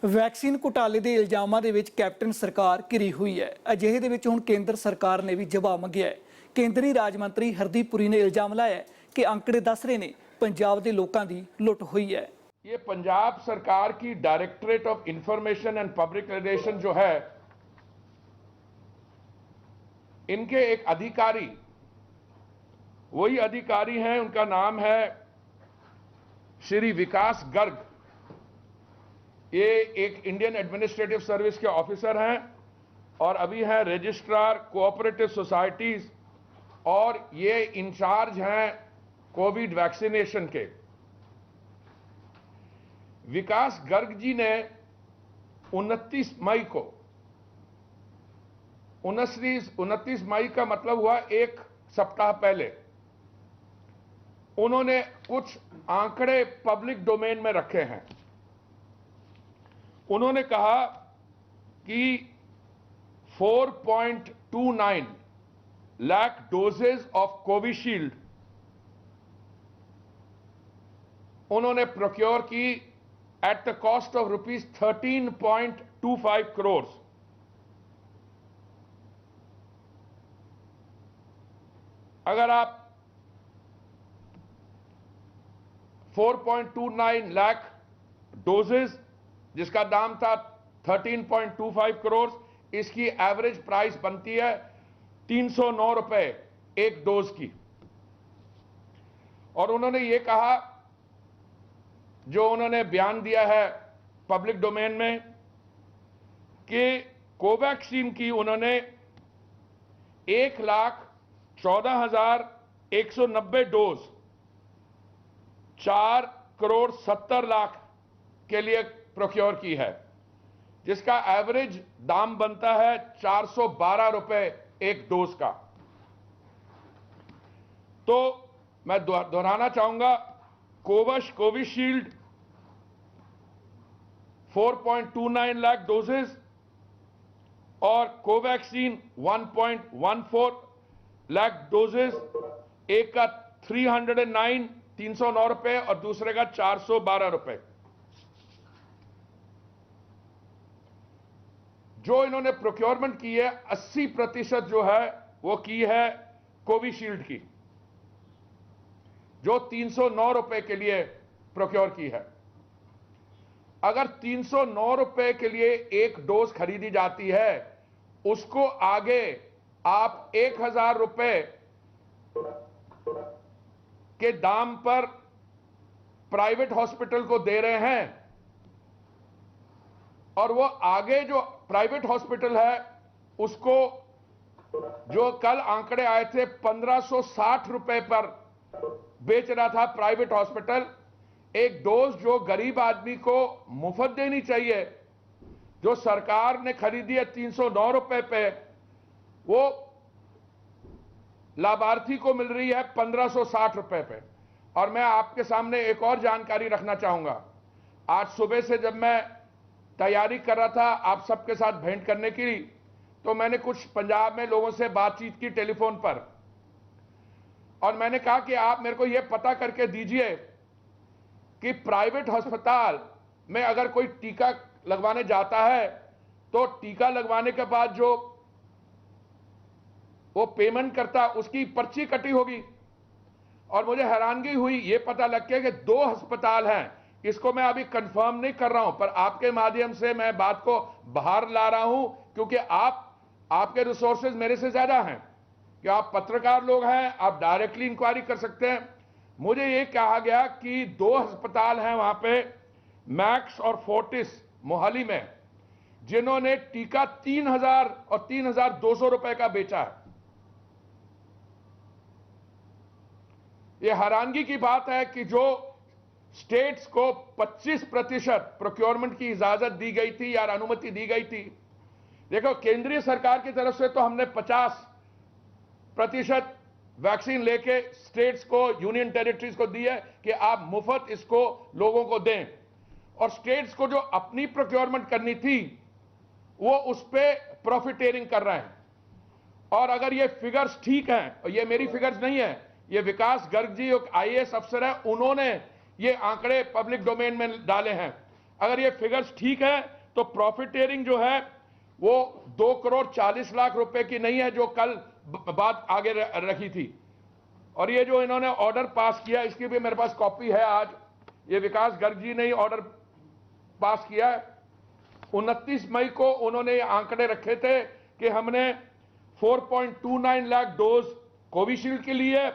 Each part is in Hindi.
ਵੈਕਸੀਨ ਘੁਟਾਲੇ ਦੇ ਇਲਜ਼ਾਮਾਂ ਦੇ ਵਿੱਚ ਕੈਪਟਨ ਸਰਕਾਰ ਘਿਰੀ ਹੋਈ ਹੈ। ਅਜਿਹੇ ਦੇ ਵਿੱਚ ਹੁਣ ਕੇਂਦਰ ਸਰਕਾਰ ਨੇ ਵੀ ਜਵਾਬ ਮੰਗਿਆ ਹੈ। ਕੇਂਦਰੀ ਰਾਜ ਮੰਤਰੀ ਹਰਦੀਪ ਪੁਰੀ ਨੇ ਇਲਜ਼ਾਮ ਲਾਇਆ ਹੈ कि आंकड़े दस रहे ने पंजाब के लोगों की लुट हुई है। ये पंजाब सरकार की directorate of information and public relation जो है, इनके एक अधिकारी, वही अधिकारी हैं, उनका नाम है श्री विकास गर्ग। ये एक इंडियन एडमिनिस्ट्रेटिव सर्विस के ऑफिसर हैं और अभी हैं रजिस्ट्रार कोऑपरेटिव सोसाइटीज, और ये इंचार्ज हैं कोविड वैक्सीनेशन के। विकास गर्ग जी ने 29 मई को, 29 मई का मतलब हुआ एक सप्ताह पहले, उन्होंने कुछ आंकड़े पब्लिक डोमेन में रखे हैं। उन्होंने कहा कि 4.29 लाख डोजेज ऑफ कोविशील्ड उन्होंने प्रोक्योर की at the cost of rupees 13.25 crore. अगर आप 4.29 लाख डोजेज, जिसका दाम था 13.25 करोड़, इसकी एवरेज प्राइस बनती है 309 रुपए एक डोज की। और उन्होंने ये कहा, जो उन्होंने बयान दिया है पब्लिक डोमेन में, कि कोवैक्सीन की उन्होंने 1,14,190 डोज 4,70,00,000 के लिए प्रोक्योर की है, जिसका एवरेज दाम बनता है 412 रुपए एक डोज का। तो मैं दोहराना चाहूंगा, कोविशील्ड 4.29 लाख डोजेस और कोवैक्सीन 1.14 लाख डोजेस, एक का 309 रुपए और दूसरे का 412 रुपए। जो इन्होंने प्रोक्योरमेंट की है 80% जो है वो की है कोविशील्ड की, जो 309 रुपए के लिए प्रोक्योर की है। अगर 309 रुपए के लिए एक डोज खरीदी जाती है, उसको आगे आप 1,000 रुपए के दाम पर प्राइवेट हॉस्पिटल को दे रहे हैं, और वो आगे जो प्राइवेट हॉस्पिटल है उसको, जो कल आंकड़े आए थे 1,560 रुपए पर बेच रहा था प्राइवेट हॉस्पिटल। एक डोज जो गरीब आदमी को मुफ्त देनी चाहिए, जो सरकार ने खरीदी है 309 रुपए पे, वो लाभार्थी को मिल रही है 1,560 रुपए पे। और मैं आपके सामने एक और जानकारी रखना चाहूंगा। आज सुबह से जब मैं तैयारी कर रहा था आप सबके साथ भेंट करने की, तो मैंने कुछ पंजाब में लोगों से बातचीत की टेलीफोन पर, और मैंने कहा कि आप मेरे को यह पता करके दीजिए कि प्राइवेट अस्पताल में अगर कोई टीका लगवाने जाता है तो टीका लगवाने के बाद जो वो पेमेंट करता, उसकी पर्ची कटी होगी। और मुझे हैरानगी हुई ये पता लग के कि 2 अस्पताल हैं। इसको मैं अभी कंफर्म नहीं कर रहा हूं, पर आपके माध्यम से मैं बात को बाहर ला रहा हूं, क्योंकि आपके रिसोर्सेज मेरे से ज्यादा हैं, कि आप पत्रकार लोग हैं, आप डायरेक्टली इंक्वायरी कर सकते हैं। मुझे यह कहा गया कि 2 अस्पताल हैं वहां पे, मैक्स और फोर्टिस मोहाली में, जिन्होंने टीका 3,000 और 3,200 रुपए का बेचा है। यह हैरानगी की बात है कि जो स्टेट्स को 25% प्रोक्योरमेंट की इजाजत दी गई थी या अनुमति दी गई थी, देखो केंद्रीय सरकार की तरफ से तो हमने 50% वैक्सीन लेके स्टेट्स को, यूनियन टेरिटरीज को दी है कि आप मुफ्त इसको लोगों को दें, और स्टेट्स को जो अपनी प्रोक्योरमेंट करनी थी वो उस पे प्रॉफिटेरिंग कर रहे हैं। और अगर ये फिगर्स ठीक हैं, और ये मेरी फिगर्स नहीं है, ये विकास गर्ग जी एक IAS अफसर है, उन्होंने ये आंकड़े पब्लिक डोमेन में डाले हैं। अगर ये फिगर्स ठीक है तो प्रॉफिटेरिंग जो है वो 2,40,00,000 रुपए की नहीं है जो कल बात आगे रखी थी। और ये जो इन्होंने ऑर्डर पास किया इसकी भी मेरे पास कॉपी है। आज ये विकास गर्ग जी ने ही ऑर्डर पास किया है। 29 मई को उन्होंने ये आंकड़े रखे थे कि हमने 4.29 लाख डोज कोविशील्ड के लिए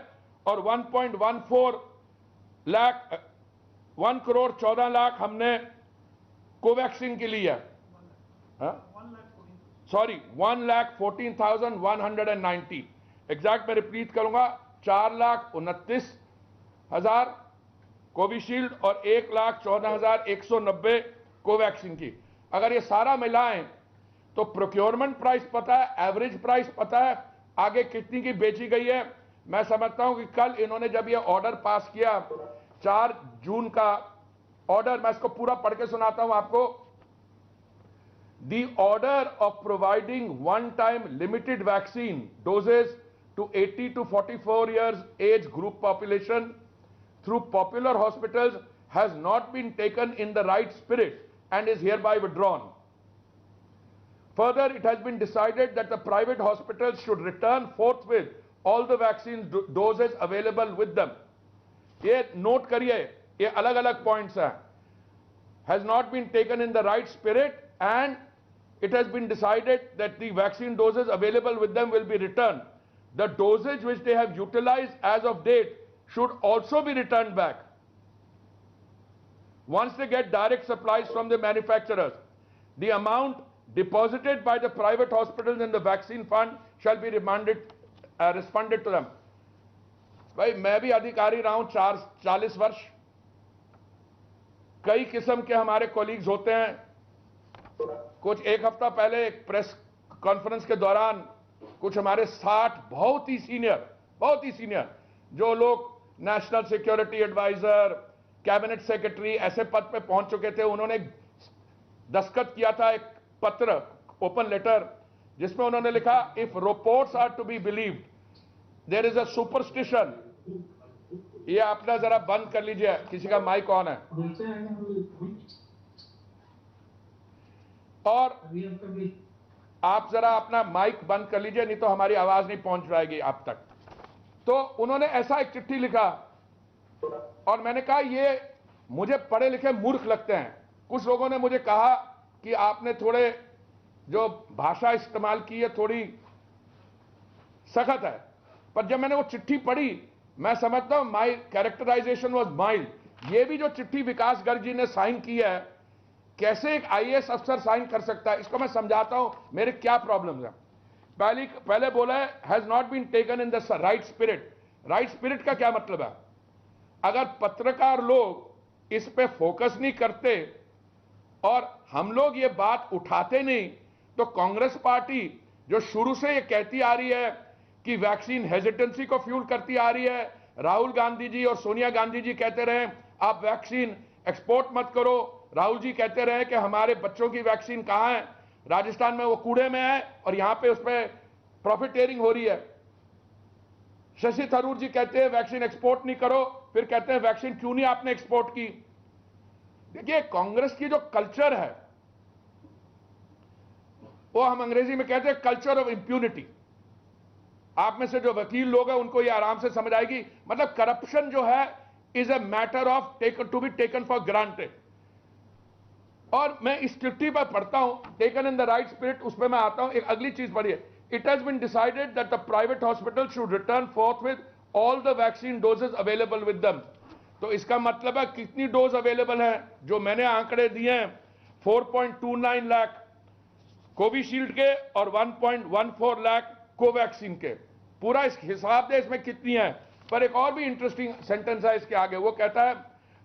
और 1.14 लाख 1,14,00,000 हमने कोवैक्सीन के लिए, सॉरी 1,14,190 एग्जैक्ट मैं रिपीट करूंगा, 4,29,000 कोविशील्ड और 1,14,190 कोवैक्सीन की। अगर ये सारा मिलाएं तो प्रोक्योरमेंट प्राइस पता है, एवरेज प्राइस पता है, आगे कितनी की बेची गई है। मैं समझता हूं कि कल इन्होंने जब ये ऑर्डर पास किया 4 जून का ऑर्डर, मैं इसको पूरा पढ़ के सुनाता हूं आपको। The order of providing one-time limited vaccine doses to 80 to 44 years age group population through popular hospitals has not been taken in the right spirit and is hereby withdrawn. Further, it has been decided that the private hospitals should return forthwith all the vaccine doses available with them. ये नोट करिए, ये अलग अलग पॉइंट्स हैं। Has not been taken in the right spirit and it has been decided that the vaccine doses available with them will be returned. The dosage which they have utilized as of date should also be returned back once they get direct supplies from the manufacturers. The amount deposited by the private hospitals in the vaccine fund shall be responded to them. भाई मैं भी अधिकारी रहा हूं 40 वर्ष। कई किस्म के हमारे कोलीग्स होते हैं। कुछ एक हफ्ता पहले एक प्रेस कॉन्फ्रेंस के दौरान कुछ हमारे 60 बहुत ही सीनियर जो लोग national security adviser, cabinet secretary ऐसे पद पे पहुंच चुके थे, उन्होंने दस्तखत किया था एक पत्र, ओपन लेटर, जिसमें उन्होंने लिखा if reports are to be believed there is a superstition. ये आपने जरा बंद कर लीजिए, किसी का माइक ऑन है। और आप जरा अपना माइक बंद कर लीजिए, नहीं तो हमारी आवाज नहीं पहुंच पाएगी आप तक। तो उन्होंने ऐसा एक चिट्ठी लिखा और मैंने कहा ये मुझे पढ़े लिखे मूर्ख लगते हैं। कुछ लोगों ने मुझे कहा कि आपने थोड़े जो भाषा इस्तेमाल की है थोड़ी सख्त है, पर जब मैंने वो चिट्ठी पढ़ी मैं समझता हूं माई कैरेक्टराइजेशन वॉज माइल्ड। ये भी जो चिट्ठी विकास गर्ग जी ने साइन की है, कैसे एक आईएएस अफसर साइन कर सकता है, इसको मैं समझाता हूं मेरे क्या प्रॉब्लम्स हैं। पहले बोला है has not been taken in the right spirit. Right spirit का क्या मतलब है? अगर पत्रकार लोग इस पे फोकस नहीं करते और हम लोग ये बात उठाते नहीं, तो कांग्रेस पार्टी जो शुरू से ये कहती आ रही है कि वैक्सीन हेजिटेंसी को फ्यूल करती आ रही है, राहुल गांधी जी और सोनिया गांधी जी कहते रहे आप वैक्सीन एक्सपोर्ट मत करो, राहुल जी कहते रहे कि हमारे बच्चों की वैक्सीन कहां है, राजस्थान में वो कूड़े में है और यहां पे उस पर प्रॉफिटेरिंग हो रही है। शशि थरूर जी कहते हैं वैक्सीन एक्सपोर्ट नहीं करो, फिर कहते हैं वैक्सीन क्यों नहीं आपने एक्सपोर्ट की। देखिए कांग्रेस की जो कल्चर है वो हम अंग्रेजी में कहते हैं कल्चर ऑफ इंप्यूनिटी। आप में से जो वकील लोग हैं उनको ये आराम से समझ आएगी। मतलब करप्शन जो है is a matter of to be taken for granted. और मैं इस चिट्ठी पर पढ़ता हूं taken in the right spirit, उस पर मैं आता हूं। एक अगली चीज पढ़िए, it has been decided that the private hospital should return forthwith all the vaccine doses available with them. तो इसका मतलब है कितनी डोज अवेलेबल है? जो मैंने आंकड़े दिए हैं 4.29 लाख कोविशील्ड के और 1.14 लाख कोवैक्सीन के, पूरा इस हिसाब दे इसमें कितनी है। पर एक और भी इंटरेस्टिंग सेंटेंस है इसके आगे, वो कहता है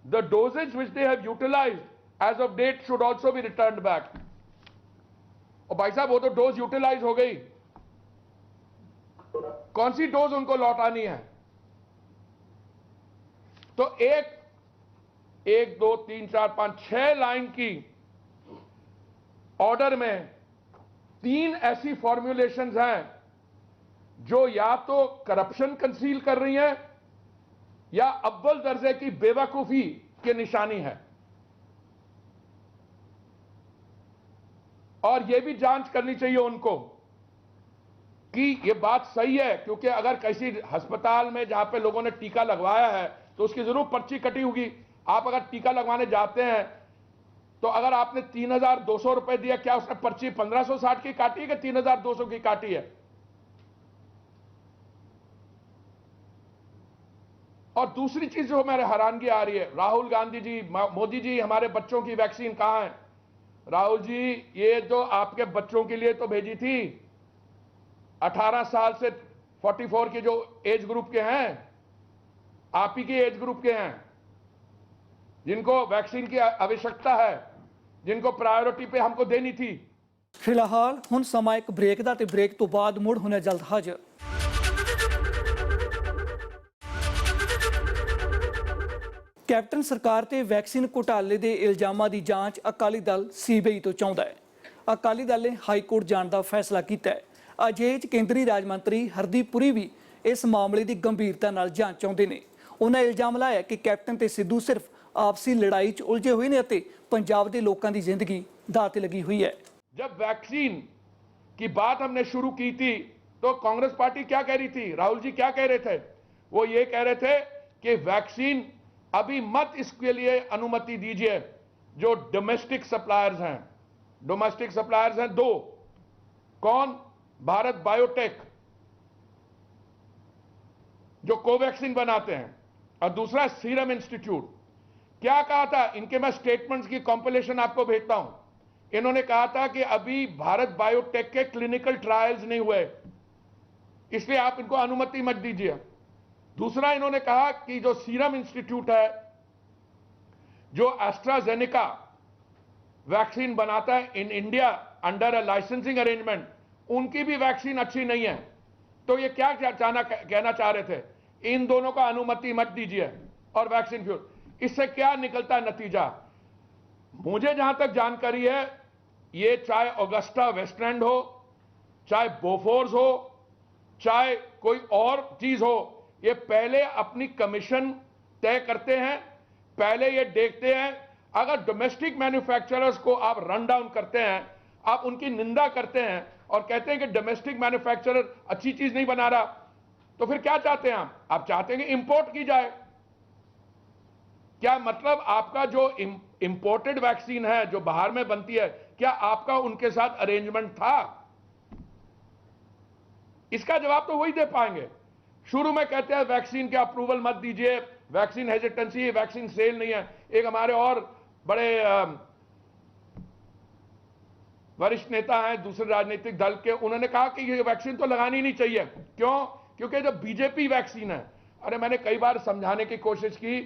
the doses which they have utilised as of date should also be returned back. और भाई साहब वो तो डोज यूटिलाइज हो गई, कौन सी डोज उनको लौटानी है? तो एक 2 3 4 5 6 लाइन की ऑर्डर में 3 ऐसी फॉर्मुलेशंस हैं जो या तो करप्शन कंसील कर रही हैं या अव्वल दर्जे की बेवकूफी की निशानी है। और यह भी जांच करनी चाहिए उनको कि यह बात सही है, क्योंकि अगर किसी अस्पताल में जहां पे लोगों ने टीका लगवाया है तो उसकी जरूर पर्ची कटी होगी। आप अगर टीका लगवाने जाते हैं तो अगर आपने 3,200 रुपए दिया, क्या उसने पर्ची 1,560 की काटी है कि 3,200 की काटी है? और दूसरी चीज जो मेरे हैरानगी आ रही है, राहुल गांधी जी, मोदी जी, हमारे बच्चों की वैक्सीन कहां है? राहुल जी, ये तो आपके बच्चों के लिए तो भेजी थी, 18 साल से 44 के जो एज ग्रुप के हैं, आप ही के एज ग्रुप के हैं, जिनको वैक्सीन की आवश्यकता है, जिनको प्रायोरिटी पे हमको देनी थी। ਫਿਲਹਾਲ ਹੁਣ ਸਮਾਂ ਇੱਕ ਬ੍ਰੇਕ ਦਾ ਤੇ ਬ੍ਰੇਕ ਤੋਂ ਬਾਅਦ ਮੁੜ ਹੋਣਾ ਜਲਦ ਹਾਜ਼ਰ। ਕੈਪਟਨ ਸਰਕਾਰ ਤੇ ਵੈਕਸੀਨ ਘੁਟਾਲੇ ਦੇ ਇਲਜ਼ਾਮਾਂ ਦੀ ਜਾਂਚ ਅਕਾਲੀ ਦਲ ਸੀਬੀਆਈ ਤੋਂ ਚਾਹੁੰਦਾ ਹੈ। ਅਕਾਲੀ ਦਲ ਨੇ ਹਾਈ ਕੋਰਟ ਜਾਣ ਦਾ ਫੈਸਲਾ ਕੀਤਾ ਹੈ। ਅਜਿਹੇ 'ਚ ਕੇਂਦਰੀ ਰਾਜ ਮੰਤਰੀ ਹਰਦੀਪ ਪੁਰੀ ਵੀ ਇਸ ਮਾਮਲੇ ਦੀ ਗੰਭੀਰਤਾ ਨਾਲ ਜਾਂਚ ਚਾਹੁੰਦੇ ਨੇ। ਉਹਨਾਂ ਇਲਜ਼ਾਮ ਲਾਇਆ ਕਿ ਕੈਪਟਨ ਤੇ ਸਿੱਧੂ ਸਿਰਫ ਆਪਸੀ ਲੜਾਈ 'ਚ ਉਲਝੇ ਹੋਏ ਨੇ ਅਤੇ ਪੰਜਾਬ ਦੇ ਲੋਕਾਂ ਦੀ ਜ਼ਿੰਦਗੀ ਦਾਅ ਤੇ ਲੱਗੀ ਹੋਈ ਹੈ। जब वैक्सीन की बात हमने शुरू की थी तो कांग्रेस पार्टी क्या कह रही थी, राहुल जी क्या कह रहे थे? वो ये कह रहे थे कि वैक्सीन अभी मत इसके लिए अनुमति दीजिए। जो डोमेस्टिक सप्लायर्स हैं, डोमेस्टिक सप्लायर्स हैं दो, कौन? भारत बायोटेक जो कोवैक्सीन बनाते हैं, और दूसरा सीरम इंस्टीट्यूट। क्या कहा था इनके? मैं स्टेटमेंट्स की कॉम्पिलेशन आपको भेजता हूं। इन्होंने कहा था कि अभी भारत बायोटेक के क्लिनिकल ट्रायल्स नहीं हुए, इसलिए आप इनको अनुमति मत दीजिए। दूसरा इन्होंने कहा कि जो सीरम इंस्टीट्यूट है, जो एस्ट्राजेनेका वैक्सीन बनाता है in India under a licensing arrangement, उनकी भी वैक्सीन अच्छी नहीं है। तो ये क्या कहना चाह रहे थे? इन दोनों का अनुमति मत दीजिए और वैक्सीन फ्यूल। इससे क्या निकलता है नतीजा? मुझे जहां तक जानकारी है, ये चाहे ऑगस्टा वेस्टलैंड हो, चाहे बोफोर्स हो, चाहे कोई और चीज हो, ये पहले अपनी कमीशन तय करते हैं, पहले ये देखते हैं। अगर डोमेस्टिक मैन्युफैक्चरर्स को आप रन डाउन करते हैं, आप उनकी निंदा करते हैं और कहते हैं कि डोमेस्टिक मैन्युफैक्चरर अच्छी चीज नहीं बना रहा, तो फिर क्या चाहते हैं आप चाहते हैं कि इंपोर्ट की जाए। क्या मतलब आपका जो इंपोर्टेड वैक्सीन है जो बाहर में बनती है, क्या आपका उनके साथ अरेंजमेंट था? इसका जवाब तो वही दे पाएंगे। शुरू में कहते हैं वैक्सीन के अप्रूवल मत दीजिए, वैक्सीन हेजिटेंसी, वैक्सीन सेल नहीं है। एक हमारे और बड़े वरिष्ठ नेता हैं दूसरे राजनीतिक दल के, उन्होंने कहा कि ये वैक्सीन तो लगानी नहीं चाहिए। क्यों? क्योंकि जो बीजेपी वैक्सीन है, अरे मैंने कई बार समझाने की कोशिश की,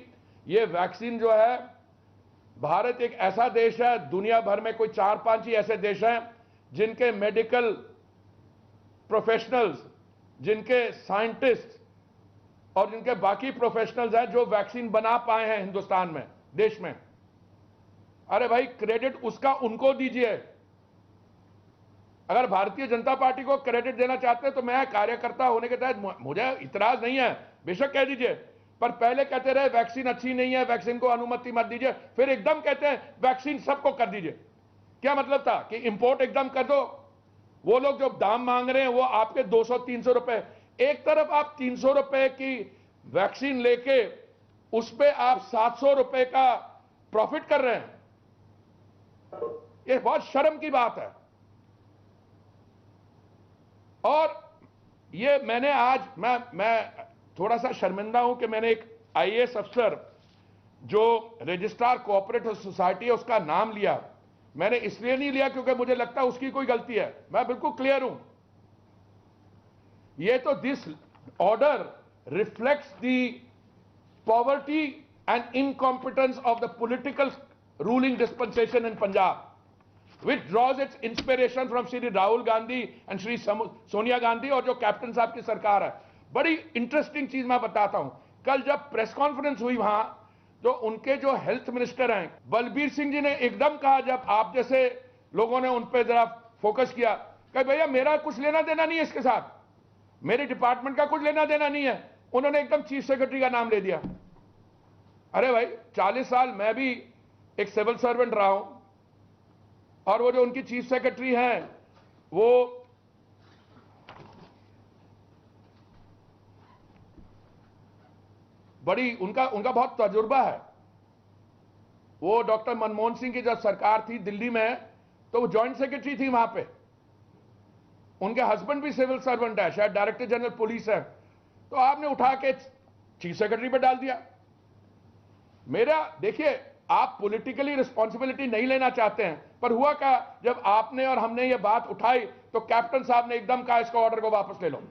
ये वैक्सीन जो है, भारत एक ऐसा देश है, दुनिया भर में कोई 4-5 ही ऐसे देश हैं जिनके मेडिकल प्रोफेशनल्स, जिनके साइंटिस्ट और जिनके बाकी प्रोफेशनल्स हैं जो वैक्सीन बना पाए हैं हिंदुस्तान में, देश में। अरे भाई, क्रेडिट उसका उनको दीजिए। अगर भारतीय जनता पार्टी को क्रेडिट देना चाहते हैं तो मैं कार्यकर्ता होने के तहत मुझे इतराज नहीं है, बेशक कह दीजिए, पर पहले कहते रहे वैक्सीन अच्छी नहीं है, वैक्सीन को अनुमति मत दीजिए, फिर एकदम कहते हैं वैक्सीन सबको कर दीजिए। क्या मतलब था कि इंपोर्ट एकदम कर दो? वो लोग जो दाम मांग रहे हैं वो आपके 200-300 रुपए, एक तरफ आप 300 रुपए की वैक्सीन लेके उस पे आप 700 रुपए का प्रॉफिट कर रहे हैं। ये बहुत शर्म की बात है। और ये मैंने आज मैं थोड़ा सा शर्मिंदा हूं कि मैंने एक आईएएस अफसर जो रजिस्ट्रार कोऑपरेटिव सोसाइटी है उसका नाम लिया। मैंने इसलिए नहीं लिया क्योंकि मुझे लगता है उसकी कोई गलती है, मैं बिल्कुल क्लियर हूं। ये तो this order reflects the poverty and incompetence of the political ruling dispensation in Punjab, which draws its inspiration from Shri Rahul Gandhi and Shri Sonia Gandhi और जो कैप्टन साहब की सरकार है। बड़ी इंटरेस्टिंग चीज मैं बताता हूं, कल जब प्रेस कॉन्फ्रेंस हुई वहां, तो उनके जो हेल्थ मिनिस्टर हैं बलबीर सिंह जी ने एकदम कहा, जब आप जैसे लोगों ने उन पर जरा फोकस किया, कि भैया मेरा कुछ लेना देना नहीं है इसके साथ, मेरे डिपार्टमेंट का कुछ लेना देना नहीं है। उन्होंने एकदम चीफ सेक्रेटरी का नाम ले दिया। अरे भाई, 40 साल मैं भी एक सिविल सर्वेंट रहा हूं, और वो जो उनकी चीफ सेक्रेटरी हैं वो बड़ी उनका बहुत तजुर्बा है। वो डॉक्टर मनमोहन सिंह की जब सरकार थी दिल्ली में तो वो जॉइंट सेक्रेटरी थी वहां पे। उनके हस्बैंड भी सिविल सर्वेंट है, शायद डायरेक्टर जनरल पुलिस है। तो आपने उठा के चीफ सेक्रेटरी पे डाल दिया। मेरा देखिए, आप पॉलिटिकली रिस्पॉन्सिबिलिटी नहीं लेना चाहते हैं, पर हुआ क्या, जब आपने और हमने ये बात उठाई तो कैप्टन साहब ने एकदम कहा इसको ऑर्डर को वापस ले लो।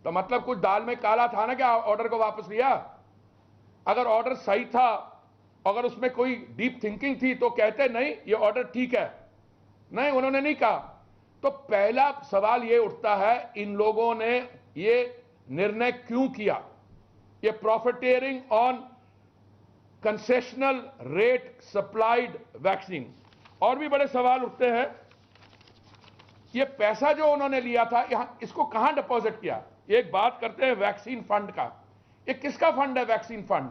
तो मतलब कुछ दाल में काला था ना, क्या ऑर्डर को वापस लिया? अगर ऑर्डर सही था, अगर उसमें कोई डीप थिंकिंग थी तो कहते नहीं ये ऑर्डर ठीक है। नहीं, उन्होंने नहीं कहा। तो पहला सवाल ये उठता है, इन लोगों ने ये निर्णय क्यों किया? ये profiteering on concessional rate supplied vaccine. और भी बड़े सवाल उठते हैं, ये पैसा जो उन्होंने लिया था यहां, इसको कहां डिपॉजिट किया? एक बात करते हैं वैक्सीन फंड का। ये किसका फंड है वैक्सीन फंड?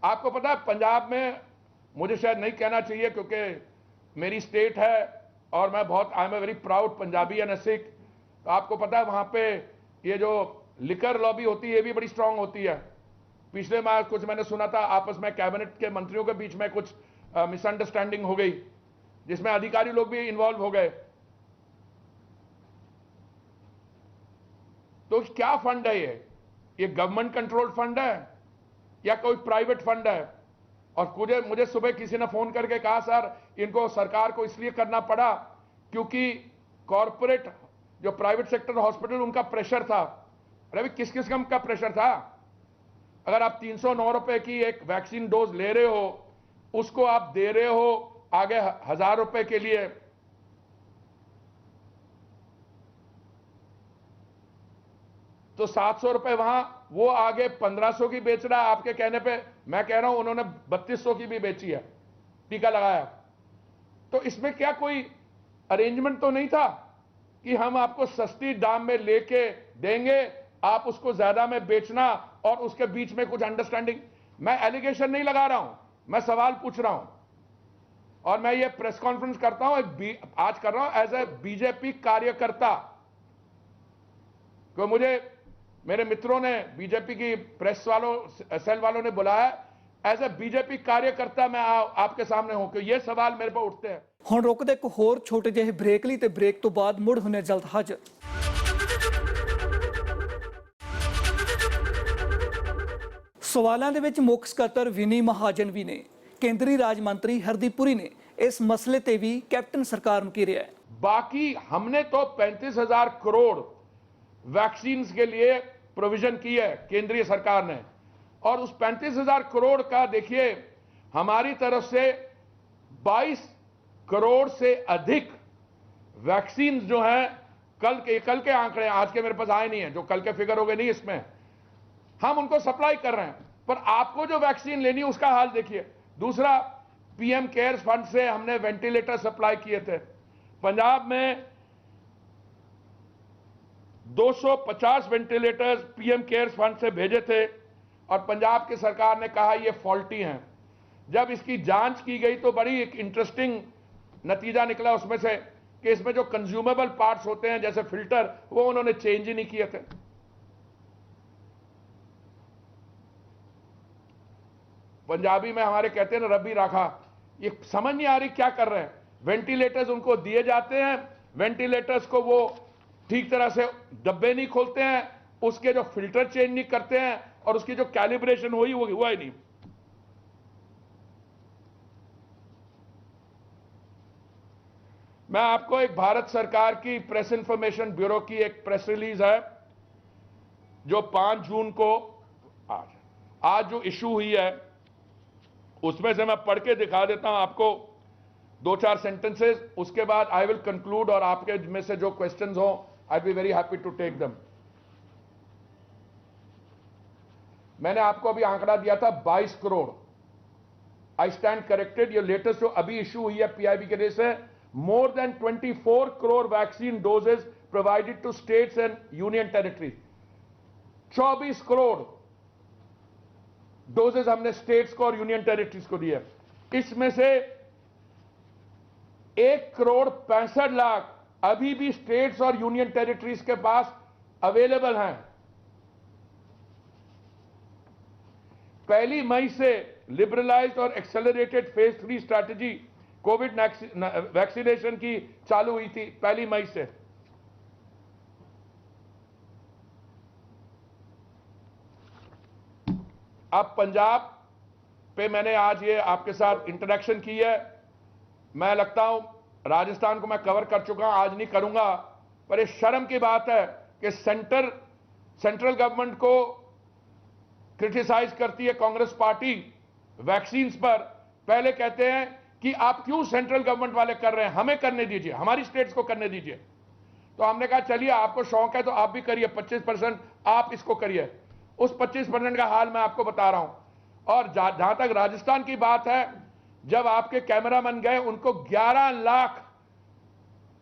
आपको पता है पंजाब में, मुझे शायद नहीं कहना चाहिए क्योंकि मेरी स्टेट है और मैं बहुत, I am a very proud Punjabi and a Sikh. तो आपको पता है वहां पे ये जो लिकर लॉबी होती है ये भी बड़ी स्ट्रांग होती है। पिछले माह कुछ मैंने सुना था आपस में कैबिनेट के मंत्रियों के बीच में कुछ मिसअंडरस्टैंडिंग हो गई जिसमें अधिकारी लोग भी इन्वॉल्व हो गए। तो क्या फंड है ये गवर्नमेंट कंट्रोल्ड फंड है या कोई प्राइवेट फंड है? और मुझे सुबह किसी ने फोन करके कहा सर इनको सरकार को इसलिए करना पड़ा क्योंकि कॉर्पोरेट जो प्राइवेट सेक्टर हॉस्पिटल उनका प्रेशर था। अरे भाई किस किस्म का प्रेशर था? अगर आप 309 रुपए की एक वैक्सीन डोज ले रहे हो, उसको आप दे रहे हो आगे 1000 रुपए के लिए, तो 700 रुपए वहां, वो आगे 1500 की बेच रहा है आपके कहने पे। मैं कह रहा हूं उन्होंने 3200 की भी बेची है, टीका लगाया। तो इसमें क्या कोई अरेंजमेंट तो नहीं था कि हम आपको सस्ती दाम में लेके देंगे, आप उसको ज्यादा में बेचना, और उसके बीच में कुछ अंडरस्टैंडिंग? मैं एलिगेशन नहीं लगा रहा हूं, मैं सवाल पूछ रहा हूं। और मैं ये प्रेस कॉन्फ्रेंस करता हूं आज कर रहा हूं एज ए बीजेपी कार्यकर्ता, क्योंकि मुझे मेरे मित्रों ने, बीजेपी की प्रेस वालों, सेल वालों ने बुलाया। एज ए बीजेपी कार्यकर्ता मैं आपके सामने हूं कि ये सवाल मेरे पर उठते हैं। ਹੁਣ ਰੁਕਦੇ ਇੱਕ ਹੋਰ ਛੋਟੇ ਜਿਹੇ ਬ੍ਰੇਕ ਲਈ ਤੇ ਬ੍ਰੇਕ ਤੋਂ ਬਾਅਦ ਮੁੜ ਹੁੰਨੇ ਜਲਦ ਹਾਜ਼ਰ। ਸਵਾਲਾਂ ਦੇ ਵਿੱਚ ਮੁੱਖ ਸਕੱਤਰ ਵਿਨੀ ਮਹਾਜਨ ਵੀ ਨੇ। ਕੇਂਦਰੀ ਰਾਜ ਮੰਤਰੀ ਹਰਦੀਪ ਪੁਰੀ ਨੇ ਇਸ ਮਸਲੇ ਤੇ ਵੀ ਕੈਪਟਨ ਸਰਕਾਰ ਨੂੰ ਘੇਰਿਆ ਹੈ। बाकी हमने तो 35,000 करोड़ वैक्सीन के लिए प्रोविजन की है केंद्रीय सरकार ने, और उस 35,000 करोड़ का देखिए हमारी तरफ से 22 करोड़ से अधिक वैक्सीन जो हैं, कल के आंकड़े आज के मेरे पास आए नहीं है, जो कल के फिगर हो गए नहीं, इसमें हम उनको सप्लाई कर रहे हैं। पर आपको जो वैक्सीन लेनी है उसका हाल देखिए। दूसरा, पीएम केयर्स फंड से हमने वेंटिलेटर सप्लाई किए थे। पंजाब में 250 वेंटिलेटर्स पीएम केयर्स फंड से भेजे थे और पंजाब की सरकार ने कहा ये फॉल्टी हैं। जब इसकी जांच की गई तो बड़ी एक इंटरेस्टिंग नतीजा निकला उसमें से कि इसमें जो कंज्यूमेबल पार्ट्स होते हैं जैसे फिल्टर, वो उन्होंने चेंज ही नहीं किए थे। पंजाबी में हमारे कहते हैं ना रबी राखा, ये समझ नहीं आ रही क्या कर रहे हैं। वेंटिलेटर्स उनको दिए जाते हैं, वेंटिलेटर्स को वो ठीक तरह से डब्बे नहीं खोलते हैं, उसके जो फिल्टर चेंज नहीं करते हैं, और उसकी जो कैलिब्रेशन हुई वो हुआ ही नहीं। मैं आपको एक भारत सरकार की प्रेस इंफॉर्मेशन ब्यूरो की एक प्रेस रिलीज है जो 5 जून को आज जो इशू हुई है, उसमें से मैं पढ़ के दिखा देता हूं आपको 2-4 सेंटेंसेस, उसके बाद आई विल कंक्लूड, और आपके में से जो क्वेश्चंस हो I be very happy to take them. मैंने आपको अभी आंकड़ा दिया था 22 करोड़, आई स्टैंड करेक्टेड। ये लेटेस्ट जो अभी इशू हुई है पीआईबी के रेस है, more than 24 crore vaccine doses provided to states and union territories। 24 crore doses हमने स्टेट्स को और यूनियन टेरिटरीज को दिए। इसमें से 1,65,00,000 अभी भी स्टेट्स और यूनियन टेरिटरीज के पास अवेलेबल हैं। 1 मई से लिबरलाइज्ड और accelerated phase 3 strategy Covid vaccination की चालू हुई थी 1 मई से। अब पंजाब पे मैंने आज ये आपके साथ इंटरेक्शन की है। मैं लगता हूं राजस्थान को मैं कवर कर चुका हूं, आज नहीं करूंगा, पर ये शर्म की बात है कि सेंट्रल गवर्नमेंट को क्रिटिसाइज करती है कांग्रेस पार्टी वैक्सीन पर। पहले कहते हैं कि आप क्यों सेंट्रल गवर्नमेंट वाले कर रहे हैं, हमें करने दीजिए, हमारी स्टेट्स को करने दीजिए। तो हमने कहा चलिए आपको शौक है तो आप भी करिए, 25% आप इसको करिए। उस 25% का हाल मैं आपको बता रहा हूं। और जहां तक राजस्थान की बात है, जब आपके कैमरामैन गए उनको 11 लाख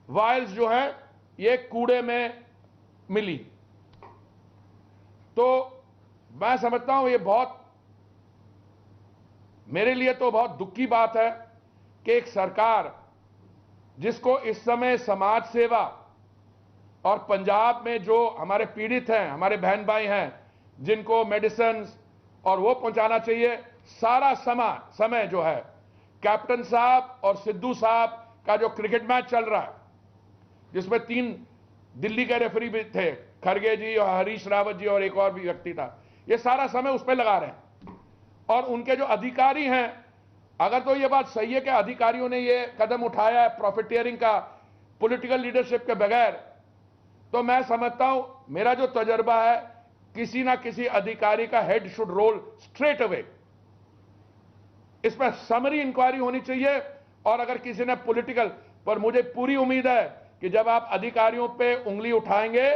वायल्स जो है ये कूड़े में मिली। तो मैं समझता हूं ये बहुत, मेरे लिए तो बहुत दुख की बात है कि एक सरकार जिसको इस समय समाज सेवा और पंजाब में जो हमारे पीड़ित हैं, हमारे बहन भाई हैं जिनको मेडिसिन और वो पहुंचाना चाहिए, सारा समय जो है कैप्टन साहब और सिद्धू साहब का जो क्रिकेट मैच चल रहा है जिसमें 3 दिल्ली के रेफरी भी थे, खरगे जी और हरीश रावत जी और एक और भी व्यक्ति था, ये सारा समय उस पर लगा रहे हैं। और उनके जो अधिकारी हैं, अगर तो ये बात सही है कि अधिकारियों ने ये कदम उठाया है प्रॉफिटियरिंग का पॉलिटिकल लीडरशिप के बगैर, तो मैं समझता हूं मेरा जो तजर्बा है किसी ना किसी अधिकारी का head should roll straight away. इस पर समरी इंक्वायरी होनी चाहिए। और अगर किसी ने पॉलिटिकल, पर मुझे पूरी उम्मीद है कि जब आप अधिकारियों पे उंगली उठाएंगे,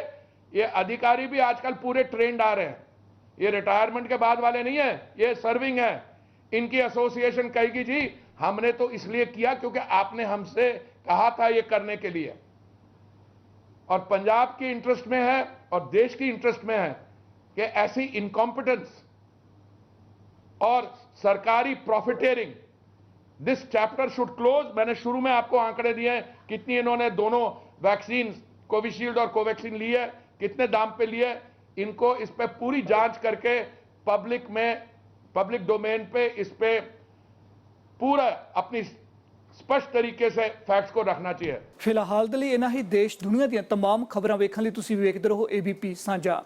ये अधिकारी भी आजकल पूरे ट्रेंड आ रहे हैं, ये रिटायरमेंट के बाद वाले नहीं है, ये सर्विंग है। इनकी एसोसिएशन कहेगी जी हमने तो इसलिए किया क्योंकि आपने हमसे कहा था ये करने के लिए। और पंजाब की इंटरेस्ट में है और देश की इंटरेस्ट में है कि ऐसी इनकॉम्पिटेंस और सरकारी profiteering, this chapter should close. मैंने शुरू में आपको आंकड़े दिए हैं कितनी इन्होंने दोनों वैक्सीन कोविशील्ड और कोवैक्सीन ली है, कितने दाम पे लिए। इनको इस पे पूरी जांच करके पब्लिक डोमेन पे इस पे पूरा अपनी स्पष्ट तरीके से फैक्ट्स को रखना चाहिए। ਫਿਲਹਾਲ ਦੇ ਲਈ ਇਹਨਾਂ ਹੀ ਦੇਸ਼ ਦੁਨੀਆ ਦੀਆਂ तमाम ਖਬਰਾਂ ਵੇਖਣ ਲਈ ਤੁਸੀਂ ਵੇਖਦੇ ਰਹੋ ABP ਸਾਂਝਾ।